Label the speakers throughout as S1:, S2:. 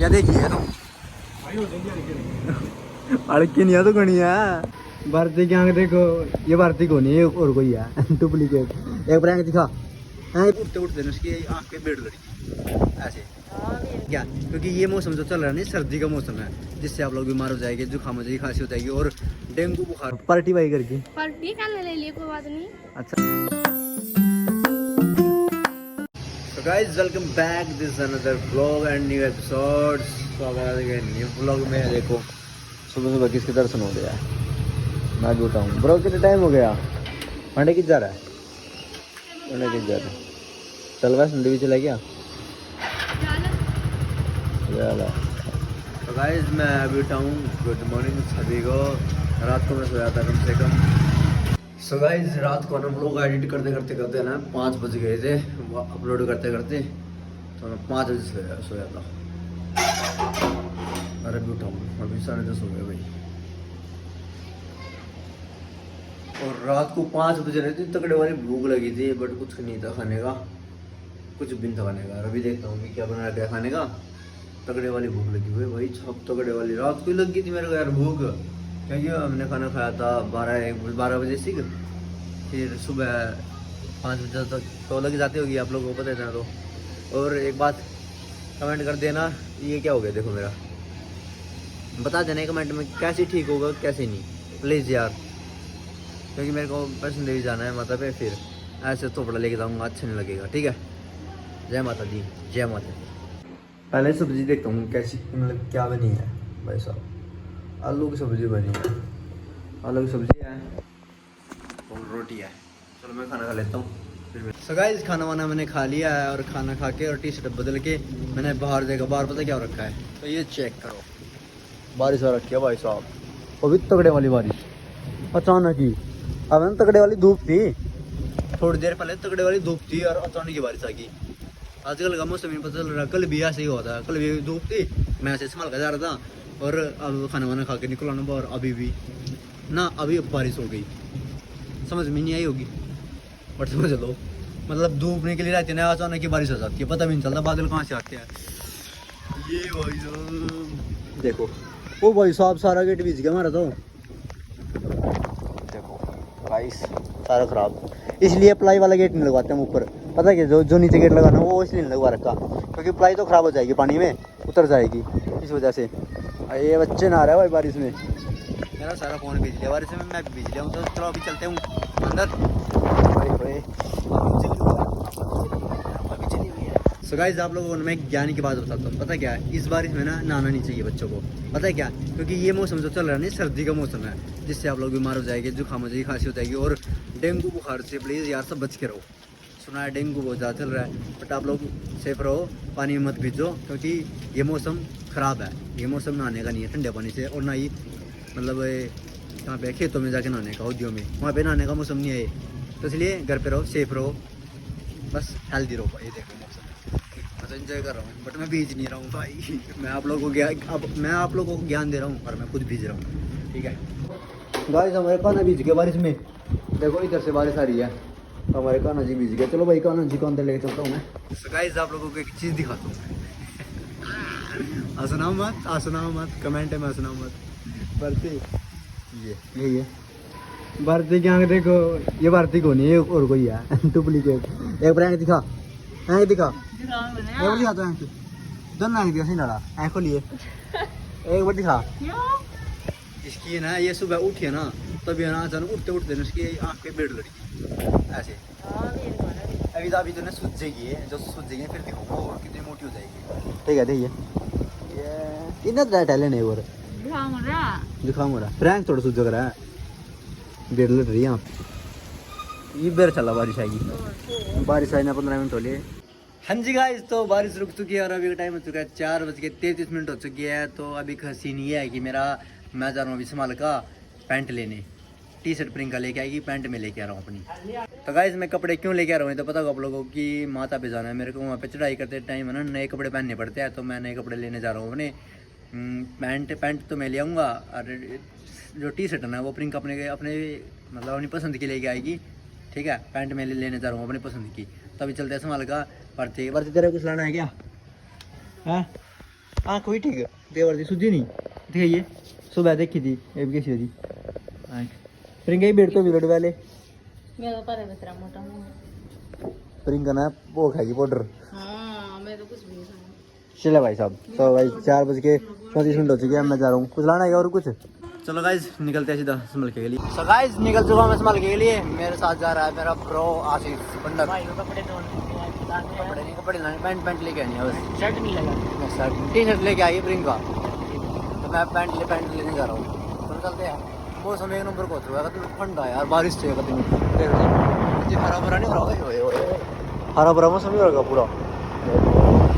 S1: क्या देखिए तो अड़की नहीं है तो गणी है भारती की आंख देखो। ये भारती को नहीं है और कोई है डुप्लीकेट। एक प्रैंक दिखा उठते उठते उसकी आंख पे बेड़ लड़ी ऐसे क्या, क्योंकि ये मौसम जो चल रहा है ना सर्दी का मौसम है, जिससे आप लोग बीमार हो जाएंगे, जुकाम हो जाएगी, खांसी हो जाएगी और डेंगू बुखार। पार्टी भाई करके
S2: पार्टी क्या ले लिए, कोई बात नहीं।
S1: अच्छा तो guys welcome back this another vlog and new episode. स्वागत है न्यू व्लॉग में। देखो सुबह सुबह किसके दर्शन हो गया, मैं भी उठाऊँ ब्रो। कितना टाइम हो गया? मंडे किस जा रहा है? मंडे किस जा रहा है? चल वैसे मंडे भी चला गया। तो गाइस मैं अभी उठाऊँ। गुड मॉर्निंग सभी को। रात को मैं सोया था कम से कम। सो गाइस रात को हम लोग एडिट करते करते ना 5 बज गए थे अपलोड करते करते। तो मैं 5 बजे सोया था। अरे अभी उठाऊँ, अभी 10:30 हो गए भाई। और रात को 5 बजे रहती तगड़े वाली भूख लगी थी, बट कुछ नहीं था खाने का, कुछ भी नहीं था खाने का। अभी देखता हूँ कि क्या बना क्या खाने का। तगड़े वाली भूख लगी हुई भाई, छप तगड़े वाली। रात को लगी थी मेरे को यार भूख, क्योंकि हमने खाना खाया था 12 बजे से। फिर सुबह 5 बजे तक तो लग जाती होगी, आप लोगों को पता है ना। तो और एक बात कमेंट कर देना, ये क्या हो गया देखो मेरा, बता देना कमेंट में कैसे ठीक होगा कैसे नहीं प्लीज़ यार, क्योंकि मेरे को पैसे भी जाना है माता पे। फिर ऐसे थोपड़ा लेके जाऊँगा, अच्छा नहीं लगेगा। ठीक है, जय माता दी, जय माता दी। पहले सब्जी देखता हूँ कैसी, मतलब क्या बनी है भाई साहब। आलू की सब्जी बनी है, आलू की सब्जी है और रोटी है। चलो मैं खाना खा लेता हूँ फिर। सो गाइस खाना वाना मैंने खा लिया है, और खाना खा के और टी शर्ट बदल के मैंने बाहर देखा। बाहर पता क्या हो रखा है? तो ये चेक करो, बारिश हो रखी है भाई साहब। वो भी तगड़े वाली बारिश अचानक ही। अब ना तगड़े वाली धूप थी, थोड़ी देर पहले तगड़े वाली धूप थी और अचानक ही बारिश आ गई। आजकल का मौसम नहीं पता चल रहा। कल भी ऐसे ही हुआ था, कल भी धूप थी, मैं ऐसे संभाल कर जा रहा था और अब खाना वाना खा के निकला ना बाहर, अभी भी ना अभी बारिश हो गई। समझ में नहीं आई होगी बट समझ लो, मतलब धूप निकली रहती है ना, अचानक की बारिश हो जाती है, पता भी नहीं चलता बादल कहाँ से आते हैं। ये भाई साहब देखो, ओ भाई साहब सारा गेट भीज गया हमारा। तो देखो गाइस सारा खराब, इसलिए प्लाई वाला गेट नहीं लगवाते हम ऊपर। पता है कि जो नीचे गेट लगाना वो इसलिए नहीं लगवा रखा, क्योंकि प्लाई तो ख़राब हो जाएगी, पानी में उतर जाएगी इस वजह से। ये बच्चे नहा रहे हैं भाई बारिश में। मेरा सारा फ़ोन भीज लिया बारिश में, मैं भीज लिया हूँ। तो चलो अभी चलते हूँ अंदर। सो गाइस आप लोगों को मैं ज्ञान की बात बताता हूँ। पता क्या है, इस बारिश में ना नहाना नहीं चाहिए बच्चों को। पता है क्या, क्योंकि ये मौसम जो चल रहा है ना सर्दी का मौसम है, जिससे आप लोग बीमार हो जाएंगे, जुकाम हो जाएगी, खांसी हो जाएगी और डेंगू बुखार से प्लीज़ यार सब बच के रहो। सुना है डेंगू बहुत ज़्यादा चल रहा है, बट आप लोग सेफ रहो, पानी में मत भीजो, क्योंकि ये मौसम ख़राब है। ये मौसम नहाने का नहीं है ठंडे पानी से, और ना ही मतलब यहाँ पे खेतों में जाके नहाने का, उद्योग में, वहाँ पे नहाने का मौसम नहीं है ये। तो इसलिए घर पे रहो, सेफ रहो, बस हेल्दी रहो। ये देखो मौसम मैं तो एंजॉय कर रहा हूँ, बट मैं भीज नहीं रहा हूँ भाई। मैं आप लोगों को ज्ञान दे रहा हूँ और मैं खुद भीज रहा हूँ। ठीक है गाइस, हमारे कान्हा भीज गया बारिश में। देखो इधर से बारिश आ रही है, तो हमारे कान्हा जी भीज गए। चलो भाई कान्हा जी को अंदर लेके चलता हूँ मैं। तो गाइस आप लोगों को एक चीज़ दिखाता हूँ। आसना मत कमेंट में आसना मत। भरती ये यही है भारती की आंख देखो। ये भारती को नहीं है और कोई है डुप्लीकेट। एक प्रैंक दिखा, आंख दिखा, एक बार दिखा तो आंख दोनों आंख दिखा, सही लड़ा आंख खोलिए एक बार दिखा। इसकी ना ये सुबह उठी है ना, तभी है ना अचानक उठते उठते ना उसकी आंख पे बेड़ लड़ी ऐसे। अभी तो ना सूझ जाएगी, जो सूझ जाएगी फिर देखो वो कितनी मोटी हो जाएगी। ठीक है देखिए ये इतना टैलेंट है। और जुकाम हो रहा प्रैंक थोड़ा सूझ रहा है, बेड़ लड़ रही है यहाँ पे। ये बेर चला बारिश आएगी, बारिश आई ना 15 मिनट हो लिए। हाँ जी गाइस, तो बारिश रुक चुकी है और अभी का टाइम हो चुका है 4:33 हो चुकी है। तो अभी का सीन ये है कि मैं जा रहा हूँ अभी संभाल का पैंट लेने। टी शर्ट प्रिंका लेके आएगी, पैंट में लेके आ रहा हूँ अपनी। तो गाइस मैं कपड़े क्यों लेके आ रहा हूँ तो पता होगा आप लोगों की, माता पे जाना है मेरे को। वहाँ पे चढ़ाई करते टाइम है ना नए कपड़े पहनने पड़ते हैं, तो मैं नए कपड़े लेने जा रहा हूँ अपने। पैंट तो मैं ले आऊँगा, और जो टी शर्ट है ना वो प्रिंक अपने मतलब अपनी पसंद की लेके आएगी। ठीक है, पैंट में लेने जा रहा हूँ अपनी पसंद की। तो अभी चलते हैं संभाल का। भर्ती तेरे कुछ लाना है क्या? हाँ आँख हुई ठीक है देवर दी सूझी नहीं दिखाइए सुबह देखी थी ये भी कैसी हो रही प्रियंका ही बैठ तो भी वाले
S2: मेरा तो पर बेतरा मोटा मुंह।
S1: प्रियंका ना वो खाएगी पाउडर
S2: हाँ मैं तो कुछ भी नहीं खाया।
S1: चले भाई साहब तो भाई 4:34 हो चुके हैं मैं जा रहा हूँ कुछ लाना है और कुछ चलो गाइज निकलते हैं सीधा समलके के लिए सो गाइज निकल चुका हूँ मैं समलके के लिए मेरे साथ जा रहा है मेरा प्रो आशीष पंडा कपड़े लाने पैंट लेके आनी है बस
S2: शर्ट नहीं लगा
S1: शर्ट टी शर्ट लेके आई प्रियंका तो मैं पैंट लेने जा रहा हूँ तो चलते हैं मौसम एक नंबर को हो चुका है ठंडा है यार बारिश चाहिए कभी हरा भरा नहीं हो रहा हरा भरा मौसम नहीं होगा पूरा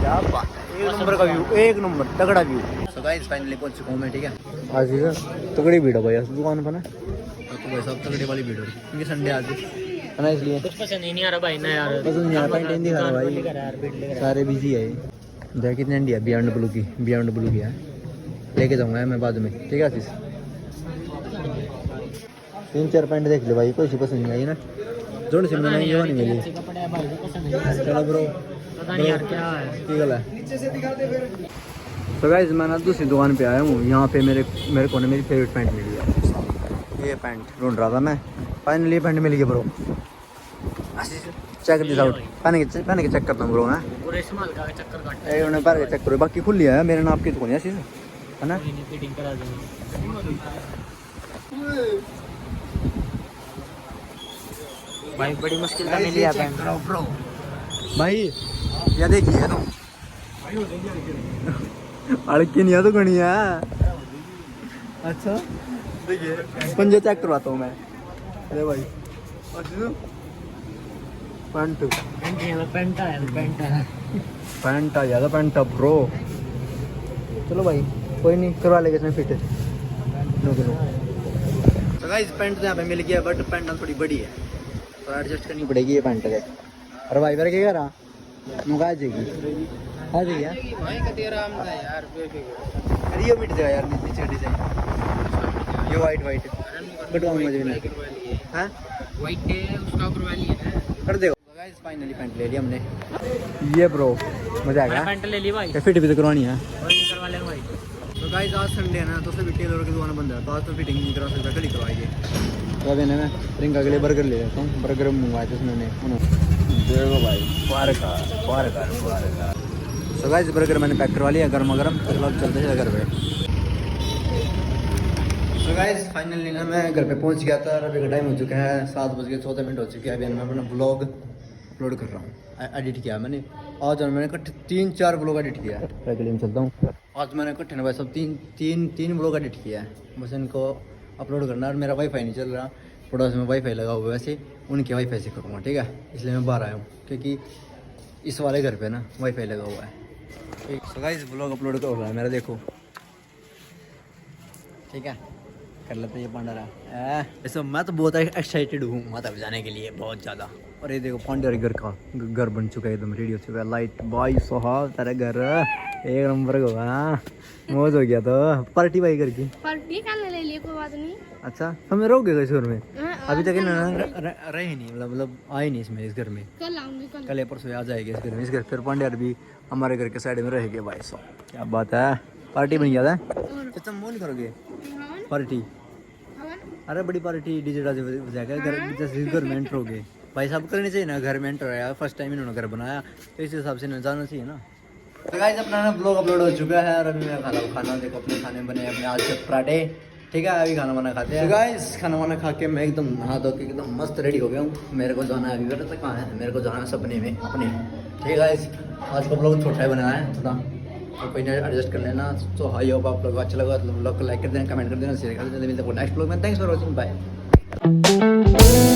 S1: क्या बात है एक नंबर का व्यू एक नंबर तगड़ा व्यू सो गाइस फाइनली पहुंच चुका हूं मैं ठीक है आज तगड़ी भीड़ है भाई इस दुकान पर ना तो भाई सब तगड़ी वाली भीड़ हो रही क्योंकि संडे आज है ना इसलिए
S2: कुछ पसंद नहीं आ रहा भाई ना यार
S1: पसंद नहीं आ रहा पैंट नहीं दिखा रहा भाई सारे बिजी है देख कितने इंडिया BMW की है लेके जाऊंगा मैं बाद में ठीक है आशीष 3-4 पैंट देख ले भाई कोई सी पसंद नहीं आई ना जोड़ से मैंने ये नहीं मिली
S2: कपड़े है भाई को पसंद नहीं
S1: चलो ब्रो
S2: पता नहीं यार क्या है
S1: ठीक है तो गाइस मैं ना दूसरी दुकान पे आया हूँ यहाँ पे मेरे को ना मेरी फेवरेट पैंट मिली है ये पैंट ढूंढ रहा था मैं फाइनली पैंट मिल गई ब्रो चेक दिस आउट पहने के चेक करता हूँ ब्रो मैं
S2: पूरे इस्तेमाल का चक्कर काट
S1: ए उन्हें पहन के चेक करो बाकी खुली है मेरे नाप की दुकान है चीज़ है ना
S2: फिटिंग करा दूंगा भाई बड़ी मुश्किल से मिली है पैंट
S1: ब्रो भाई ये देखिए तो अड़की नहीं है तो गणी है अच्छा देखिए पंजे चेक करवाता हूँ मैं अरे भाई पैंट आ जाएगा पैंट अब ब्रो चलो भाई कोई नहीं करवा लेगा इसमें फिट नो तो गाइस पैंट तो यहाँ पे मिल गया बट पैंट थोड़ी बड़ी है तो एडजस्ट करनी पड़ेगी ये पैंट है अरे भाई मेरे क्या रहा मुझे आ जाएगी
S2: यार
S1: अरे ये मिट जाएगा यार नीचे डिजाइन ये वाइट कटवाऊंगा मुझे नहीं हाँ
S2: वाइट है उसका ऊपर वाली है
S1: कर देगा गाइस फाइनली पैंट ले लिया हमने ये ब्रो मजा आ गया
S2: पैंट ले ली भाई
S1: फिट भी तो करवानी है
S2: करवा लेंगे भाई
S1: तो गाइस आज संडे है ना तो सभी टेलर की दुकान बंद है तो आज तो फिटिंग नहीं करा सकता कल ही करवाएंगे तो अभी मैं प्रियंका के लिए बर्गर ले लेता हूँ बर्गर मंगवाए थे उसने देखो भाई पार तो गाइस बर्गर मैंने पैक करवा लिया गर्मा गर्म तो चलो चलते हैं घर पे तो गाइस फाइनली ना मैं घर पे पहुंच गया था और अभी का टाइम हो चुका है 7:14 हो चुके हैं अभी मैं अपना ब्लॉग अपलोड कर रहा हूँ एडिट किया मैंने आज और मैंने इकट्ठे 3-4 ब्लॉग एडिट किया है रेगुलर में चलता हूँ आज मैंने इकट्ठे ना भाई सब तीन ब्लॉग एडिट किया है बस इनको अपलोड करना और मेरा वाईफाई नहीं चल रहा पड़ोस में वाईफाई लगा हुआ है वैसे उनके वाईफाई से करूँगा ठीक है इसलिए मैं बाहर आया हूँ क्योंकि इस वाले घर पे ना वाईफाई लगा हुआ है ठीक तो गाइस ब्लॉग अपलोड कर रहा है मेरा देखो ठीक है कर लेते ये पांडा रहा ऐसा मैं तो बहुत एक्साइटेड हूँ माता जाने के लिए बहुत ज़्यादा और ये देखो पांडा घर का घर बन चुका है एकदम रेडी हो चुका है लाइट भाई सोहा तेरा घर एक नंबर का मौज हो गया तो पार्टी भाई घर की
S2: पार्टी कल ले लिए कोई बात नहीं
S1: अच्छा हमें रहोगे इस घर में
S2: हाँ,
S1: अभी तक रहे नहीं मतलब आए नहीं इसमें इस घर में
S2: कल आऊंगी
S1: कल या परसों आ जाएगी इस घर में इस घर फिर पांड्या भी हमारे घर के साइड में रहेंगे भाई साहब क्या बात है पार्टी बन गया था अच्छा मोन करोगे पार्टी अरे बड़ी पार्टी डीजे डाजे बजाएगा घर जैसे घर में एंटर हो गए भाई साहब करनी चाहिए ना घर में एंटर आया फर्स्ट टाइम इन्होंने घर बनाया तो इस हिसाब से ना जाना चाहिए ना तो गाइस अपना ना ब्लॉग अपलोड हो चुका है और अभी मैं खाना देखो अपने खाने में बने अपने आज के पराठे ठीक है अभी खाना वाना खाते हैं गाइस खाना वाना खा के मैं एकदम नहा धो के एकदम मस्त रेडी हो गया हूँ मेरे को जाना है अभी बेटा तक कहाँ है मेरे को जाना है सपने में अपने ठीक है गाइस आज का ब्लॉग छोटा ही बनाया है थोड़ा तो कोई नहीं एडजस्ट कर लेना तो हाई होप आप लोग अच्छा लगा तो ब्लॉग को लाइक कर देना कमेंट कर देना शेयर कर देना मिलते हैं नेक्स्ट ब्लॉग में थैंक्स फॉर वॉचिंग बाय